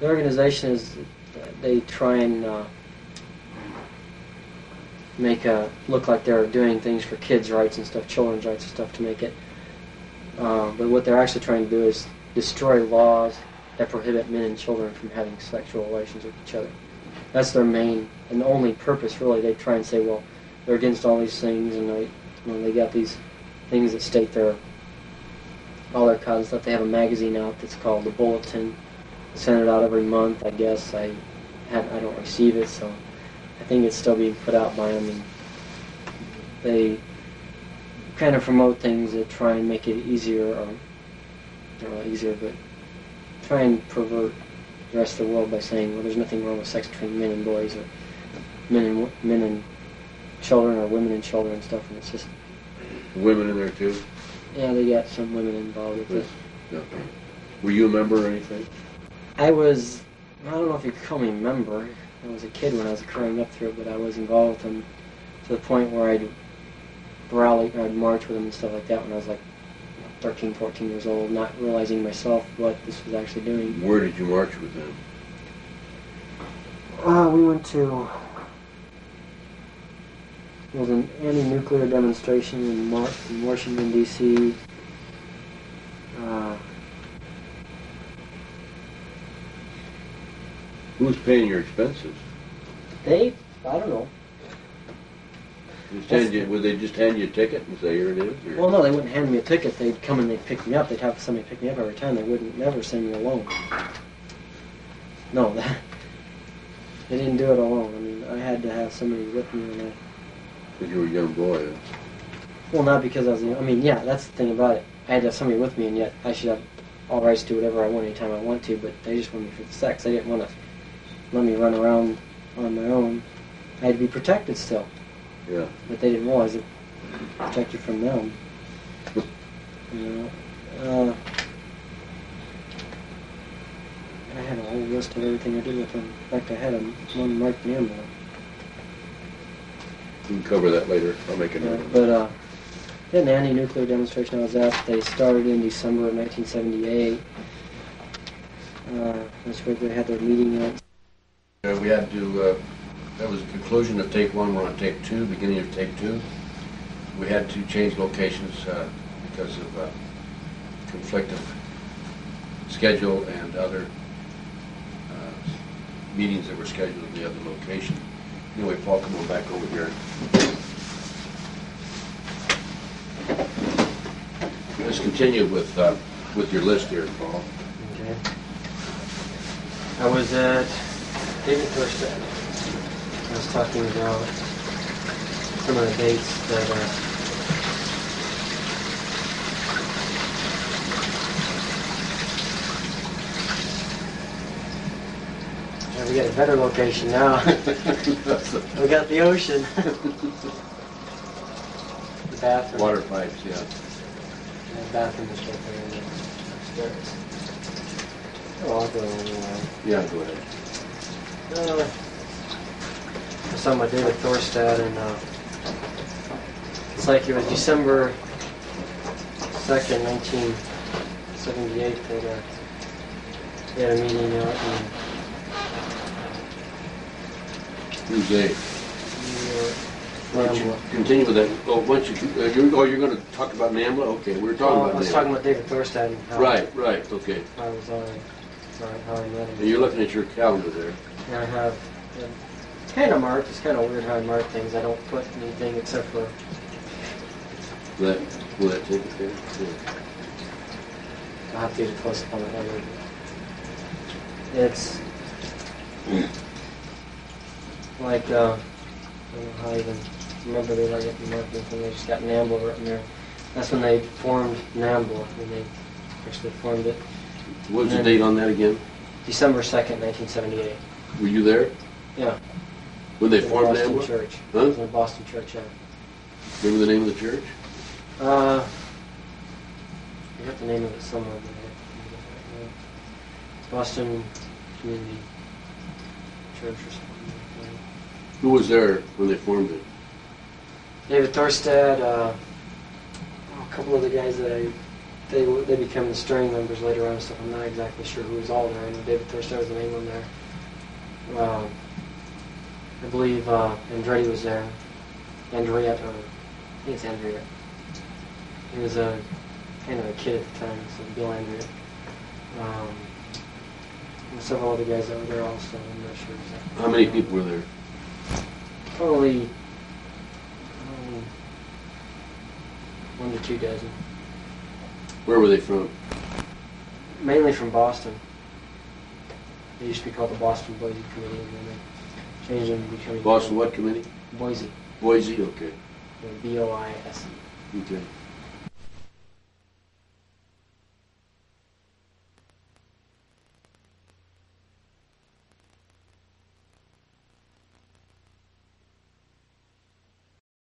The organization is, they try and make look like they're doing things for kids' rights and stuff, children's rights and stuff to make it. But what they're actually trying to do is destroy laws that prohibit men and children from having sexual relations with each other. That's their main and only purpose, really. They try and say, well, they're against all these things, and they got these things that state all their cause and stuff. They have a magazine out that's called The Bulletin. They send it out every month, I guess. I don't receive it, so I think it's still being put out by them. And they kind of promote things that try and make it easier, or not really easier, but try and pervert the rest of the world by saying, well, there's nothing wrong with sex between men and boys, or men and children, or women and children and stuff, and it's just... Women in there too? Yeah, they got some women involved with it. Okay. Were you a member or anything? I don't know if you could call me a member. I was a kid when I was growing up through it, but I was involved with them to the point where I'd rally, or I'd march with them and stuff like that when I was like 13, 14 years old, not realizing myself what this was actually doing. Where did you march with them? We went to... It was an anti-nuclear demonstration in Washington, D.C. Who's paying your expenses? I don't know. Would they just hand you a ticket and say, here it is? Or? Well, no, they wouldn't hand me a ticket. They'd come and they'd pick me up. They'd have somebody pick me up every time. They wouldn't never send me alone. No, they didn't do it alone. I mean, I had to have somebody with me when I... Because you were a young boy. Huh? Well, not because I was young. I mean, yeah, that's the thing about it. I had to have somebody with me, and yet I should have all rights to do whatever I want anytime I want to, but they just wanted me for the sex. They didn't want to let me run around on my own. I had to be protected still. Yeah. But they didn't realize it protected from them. I had a whole list of everything I did with them. In fact, I had one marked in the envelope. We can cover that later. I'll make a note. But an anti-nuclear demonstration I was at, they started in December of 1978. That's where they had their meeting at. We had to, that was the conclusion of take one. We're on take two, beginning of take two. We had to change locations because of conflict of schedule and other meetings that were scheduled at the other location. Anyway, Paul, come on back over here. Let's continue with your list here, Paul. Okay. I was at David Thorstad. I was talking about some of the dates that we got a better location now. We got the ocean. The bathroom. Water pipes, yeah. The bathroom is right there upstairs. Oh, I'll go anyway. Yeah, go ahead. I saw my David Thorstad, and it's like it was December 2nd, 1978, that they had a meeting out in Who's they? New York. NAMBLA. Continue with that. Oh, once you're going to talk about NAMBLA? Okay, we're talking about NAMBLA. I was talking about David Thorstad and how Right, okay. I was on, how I met him. And you're looking at your calendar there. And I have, it's kind of marked. It's kind of weird how I mark things. I don't put anything except for... Will that take it there? Yeah. I'll have to get a close-up on it later. It's... like, I don't know how I even remember they like it marked anything. They just got NAMBLA written there. That's when they formed NAMBLA, when they actually formed it. What was the date on that again? December 2nd, 1978. Were you there? Yeah. When they formed Boston NAMBLA? Church. Huh? It was in Boston Church, yeah. Remember the name of the church? I got the name of it somewhere. Boston Community Church or something. Who was there when they formed it? David Thorstad, a couple of the guys that I they become the string members later on and stuff. I'm not exactly sure who was all there. I know David Thurston was the main one there. I believe Andretti was there. Andriette, or I think it's Andriette. He was a kind of a kid at the time, so Bill Andriette. And several other guys that were there also. I'm not sure exactly. How many people were there? Probably 1 to 2 dozen. Where were they from? Mainly from Boston. They used to be called the Boston Boise Committee, and then they changed them to becoming Boston what committee? Boise. Boise, okay. B-O-I-S-E. Okay.